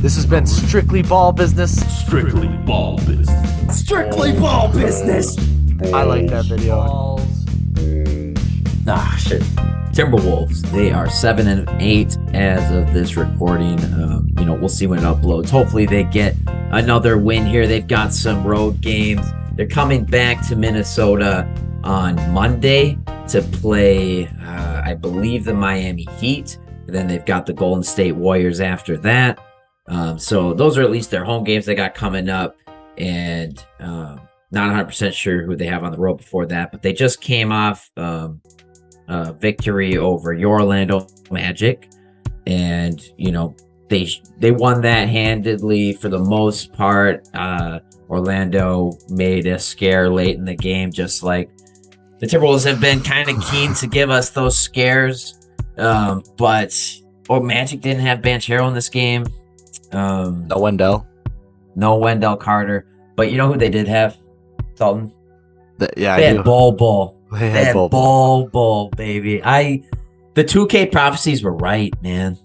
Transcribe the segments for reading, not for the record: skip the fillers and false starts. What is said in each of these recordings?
This has been Strictly Ball Business. Strictly ball business. Strictly ball business. I like that video. Shit. Timberwolves, they are 7-8 as of this recording. We'll see when it uploads. Hopefully they get another win here. They've got some road games. They're coming back to Minnesota on Monday to play, I believe, the Miami Heat. And then they've got the Golden State Warriors after that. So those are at least their home games they got coming up. And not 100% sure who they have on the road before that. But they just came off victory over your Orlando Magic. And, they won that handedly for the most part. Orlando made a scare late in the game, just like the Timberwolves have been kind of keen to give us those scares. But Magic didn't have Banchero in this game. No Wendell. No Wendell Carter. But you know who they did have? Dalton? They I had do. Bol. They They had had Bol. Bol, baby. The 2K prophecies were right, man.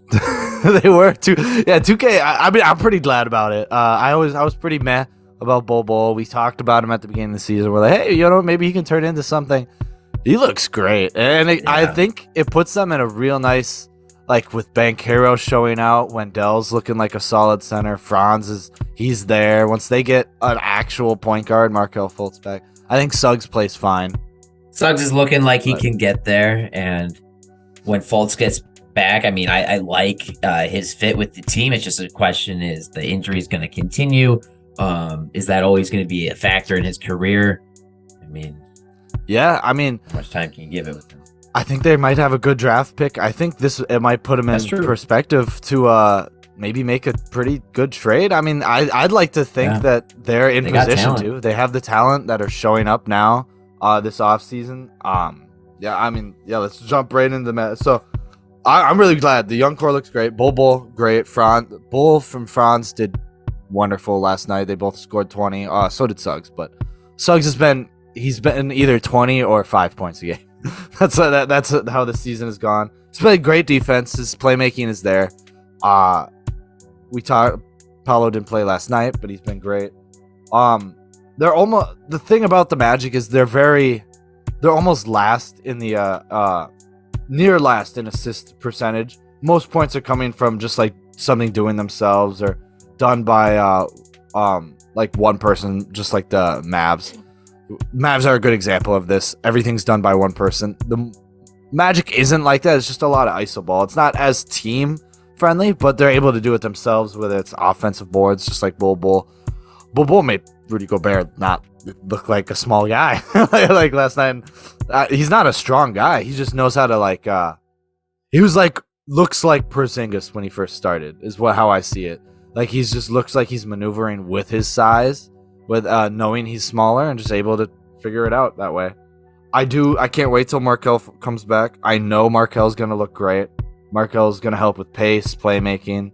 They were too. Yeah, 2K. I mean, I'm pretty glad about it. I was pretty meh about Bol. We talked about him at the beginning of the season. We're like, hey, maybe he can turn into something. He looks great, and I think it puts them in a real nice, like with Banchero showing out, Wendell's looking like a solid center. He's there. Once they get an actual point guard, Markelle Fultz back, I think Suggs plays fine. Suggs is looking like he can get there, and when Fultz gets back, I mean, I like his fit with the team. It's just a question: is the injury is going to continue? Is that always going to be a factor in his career? I mean, how much time can you give it with him? I think they might have a good draft pick. I think it might put them in perspective to maybe make a pretty good trade. I mean, I'd like to think that they're in position to. They have the talent that are showing up now this offseason. Let's jump right into the match. So I'm really glad. The young core looks great. Bol, great. Bol from Franz did wonderful last night. They both scored 20. So did Suggs, but Suggs he's been either 20 or 5 points a game. That's how the season has gone. He's played great defense. His playmaking is there. Paulo didn't play last night, but he's been great. The thing about the Magic is they're almost last in the near last in assist percentage. Most points are coming from just like something doing themselves or done by like one person, just like the Mavs. Mavs are a good example of this. Everything's done by one person. The Magic isn't like that. It's just a lot of iso ball. It's not as team friendly, but they're able to do it themselves with its offensive boards, just like Bol. Bol made Rudy Gobert not look like a small guy like last night. He's not a strong guy. He just knows how to he was looks like Porzingis when he first started is how I see it. Like he's just looks like he's maneuvering with his size, with knowing he's smaller and just able to figure it out that way. I can't wait till Markelle comes back. I know Markelle's gonna look great. Markelle's gonna help with pace, playmaking,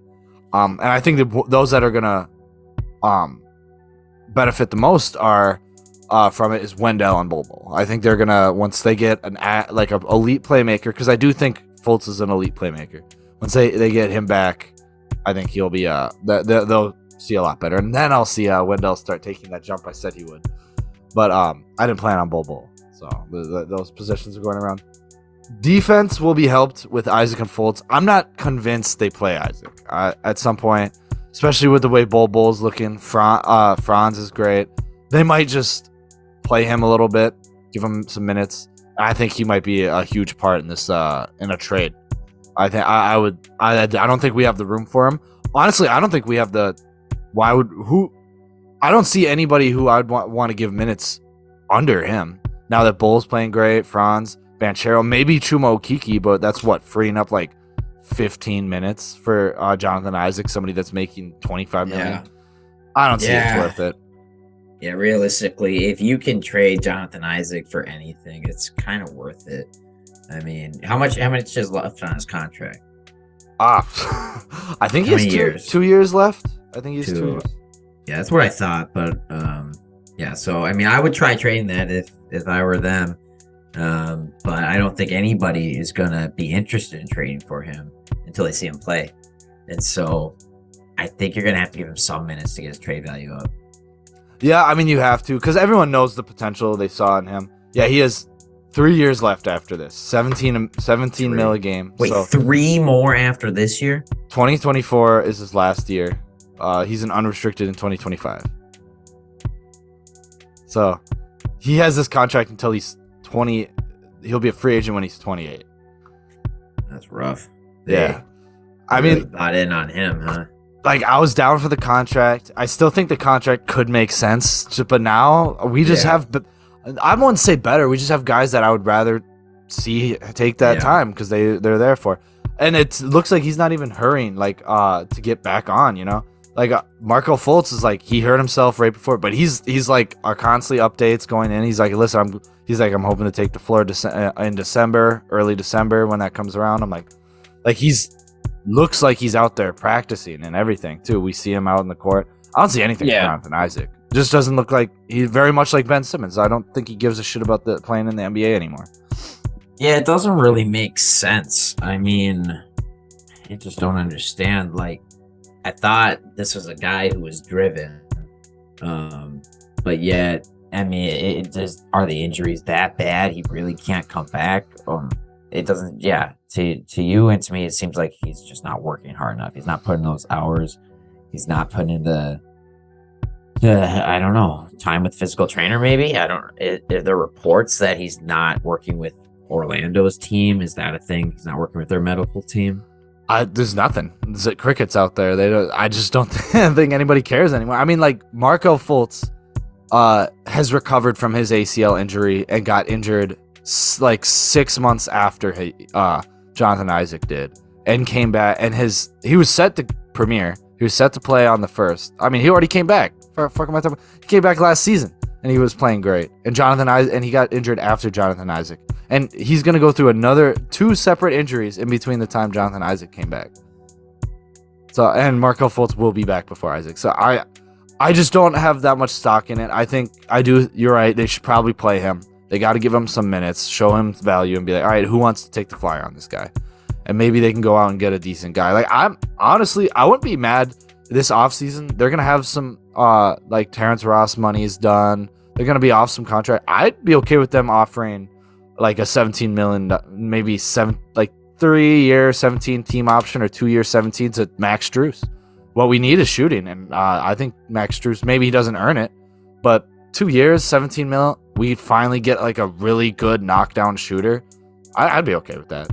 and I think those that are gonna benefit the most are from it is Wendell and Bol. I think they're gonna, once they get an elite playmaker, because I do think Fultz is an elite playmaker. Once they get him back, I think he'll be they'll see a lot better, and then I'll see Wendell start taking that jump I said he would. But I didn't plan on Bol, so those positions are going around. Defense will be helped with Isaac and Fultz. I'm not convinced they play Isaac at some point, especially with the way Bol's looking. Franz is great. They might just play him a little bit, give him some minutes. I think he might be a huge part in this in a trade. I think I don't think we have the room for him. Honestly, I don't think we have the. I don't see anybody who I'd want to give minutes under him. Now that Bol's playing great, Franz, Banchero, maybe Chuma Okeke, but that's freeing up like 15 minutes for Jonathan Isaac, somebody that's making $25 million. Yeah. I don't see it's worth it. Yeah, realistically, if you can trade Jonathan Isaac for anything, it's kind of worth it. I mean, how much is left on his contract? I think he has 2 years left. I think he's 2 years. Yeah, that's what I thought. But so I mean, I would try trading that if I were them. But I don't think anybody is gonna be interested in trading for him until they see him play. And so I think you're gonna have to give him some minutes to get his trade value up. Yeah, I mean, you have to, because everyone knows the potential they saw in him. Yeah, he has 3 years left after this. 17 mil a game. Wait, so 3 more after this year? 2024 is his last year. He's an unrestricted in 2025. So he has this contract until he's 20. He'll be a free agent when he's 28. That's rough. Yeah. I Really mean, bought in on him, huh? like, I was down for the contract. I still think the contract could make sense, but now we just Yeah. have. I wouldn't say better. We just have guys that I would rather see take that Yeah. time because they're there for. And it looks like he's not even hurrying, like, to get back on. You know, like Marco Fultz is like, he hurt himself right before, but he's like, are constantly updates going in. He's like, listen, I'm hoping to take the floor in December, early December when that comes around. I'm like he's looks like he's out there practicing and everything too. We see him out in the court. I don't see anything from Jonathan Isaac. Just doesn't look like he's very much like Ben Simmons. I don't think he gives a shit about playing in the NBA anymore. Yeah, it doesn't really make sense. I mean, I just don't understand. Like, I thought this was a guy who was driven, but yet, I mean, it just, are the injuries that bad? He really can't come back. It doesn't. Yeah, to you and to me, it seems like he's just not working hard enough. He's not putting those hours. He's not putting in the I don't know, time with physical trainer. Maybe are there reports that he's not working with Orlando's team? Is that a thing? He's not working with their medical team. There's nothing. There's crickets out there. I just don't think anybody cares anymore. I mean, like, Marco Fultz has recovered from his ACL injury and got injured like 6 months after Jonathan Isaac did, and came back, and he was set to premiere. He was set to play on the first. I mean, he already came back. He came back last season, and he was playing great. And he got injured after Jonathan Isaac, and he's gonna go through another 2 separate injuries in between the time Jonathan Isaac came back. So, and Marco Fultz will be back before Isaac. So I just don't have that much stock in it. I think I do. You're right. They should probably play him. They got to give him some minutes, show him value, and be like, all right, who wants to take the flyer on this guy? And maybe they can go out and get a decent guy. Like, I wouldn't be mad this offseason. They're gonna have some like Terrence Ross money is done. They're gonna be off some contract. I'd be okay with them offering like a 17 million, maybe 3-year 17 team option, or 2-year 17 to Max Strus. What we need is shooting, and I think Max Strus, maybe he doesn't earn it, but 2 years, 17 mil, we finally get like a really good knockdown shooter. I'd be okay with that.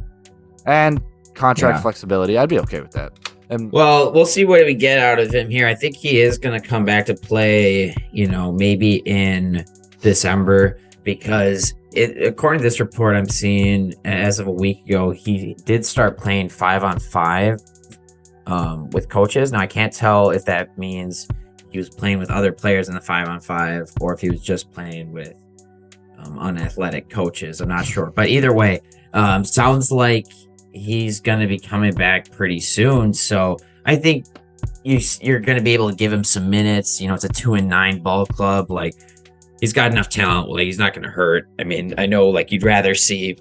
And contract flexibility, I'd be okay with that. And well, we'll see what we get out of him here. I think he is going to come back to play, maybe in December, because according to this report I'm seeing as of a week ago, he did start playing 5-on-5 with coaches. Now, I can't tell if that means he was playing with other players in the 5-on-5 or if he was just playing with unathletic coaches. I'm not sure. But either way, sounds like he's going to be coming back pretty soon. So I think you're going to be able to give him some minutes. It's a 2-9 ball club. Like, he's got enough talent. Like, he's not going to hurt. I mean, I know, like, you'd rather see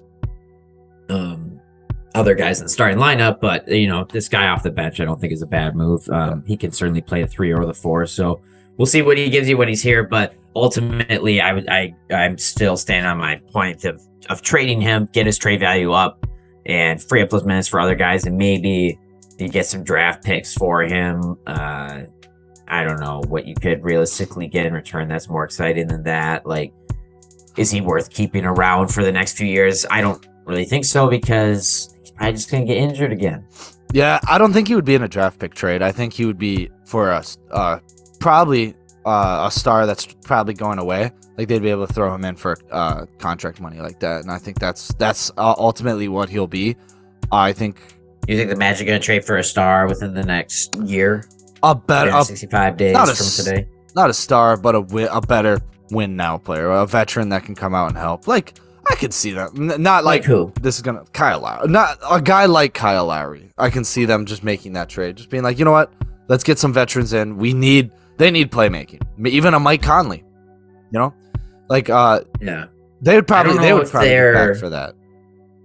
other guys in the starting lineup, but this guy off the bench, I don't think is a bad move. He can certainly play the 3 or the 4. So we'll see what he gives you when he's here. But ultimately, I'm still standing on my point of trading him, get his trade value up, and free up those minutes for other guys, and maybe you get some draft picks for him. I don't know what you could realistically get in return that's more exciting than that. Like, is he worth keeping around for the next few years? I don't really think so, because I just can't get injured again. Yeah, I don't think he would be in a draft pick trade. I think he would be for us, probably a star that's probably going away. Like, they'd be able to throw him in for contract money like that, and I think that's ultimately what he'll be. I think. You think the Magic gonna trade for a star within the next year? A better 65 days from today. Not a star, but a better win now player, a veteran that can come out and help. Like, I could see that. Not like who? This is gonna Kyle Lowry. Not a guy like Kyle Lowry. I can see them just making that trade, just being like, you know what? Let's get some veterans in. They need playmaking. Even a Mike Conley. Like, yeah, they would probably get back for that.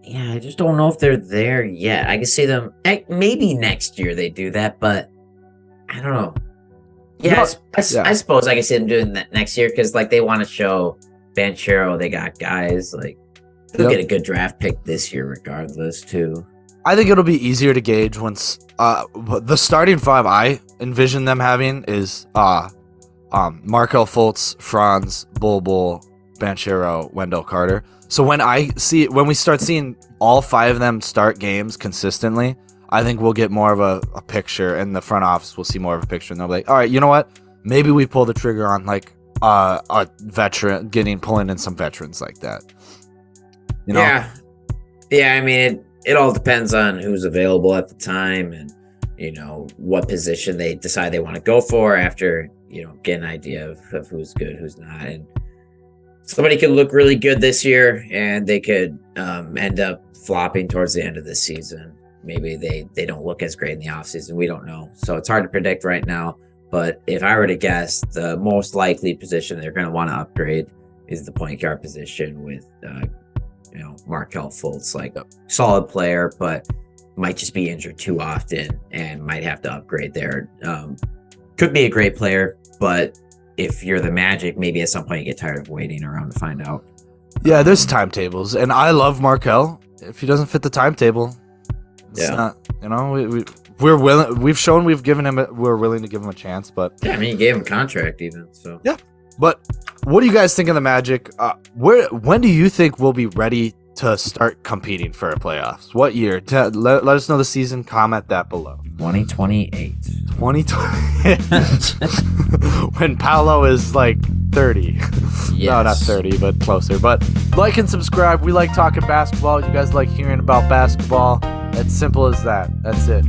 Yeah, I just don't know if they're there yet. I can see them maybe next year they do that, but I don't know. Yeah, No, I suppose I can see them doing that next year because like they want to show Banchero they got guys like they'll Yep. get a good draft pick this year regardless too. I think it'll be easier to gauge once the starting five I envision them having is Markel Fultz, Franz, Bull, Banchero, Wendell Carter. So when we start seeing all five of them start games consistently, I think we'll get more of a picture, and the front office will see more of a picture, and they'll be like, all right, you know what? Maybe we pull the trigger on like a veteran, pulling in some veterans like that. You know? Yeah. I mean, it all depends on who's available at the time and what position they decide they want to go for after get an idea of who's good, who's not, and somebody could look really good this year and they could end up flopping towards the end of the season. Maybe they don't look as great in the offseason. We don't know. So it's hard to predict right now. But if I were to guess, the most likely position they're going to want to upgrade is the point guard position with, Markel Fultz, like a solid player, but might just be injured too often and might have to upgrade there. Could be a great player, but if you're the Magic, maybe at some point you get tired of waiting around to find out. Yeah, there's timetables, and I love Markel. If he doesn't fit the timetable, it's not. We're willing. We've shown we're willing to give him a chance, but Yeah, I mean, you gave him a contract even, so. Yeah. But what do you guys think of the Magic? When do you think we'll be ready to start competing for a playoffs? What year? Let us know the season. Comment that below. 2028. 2020. When Paolo is like 30. No, not 30, but closer. But like and subscribe. We like talking basketball. You guys like hearing about basketball. It's simple as that. That's it.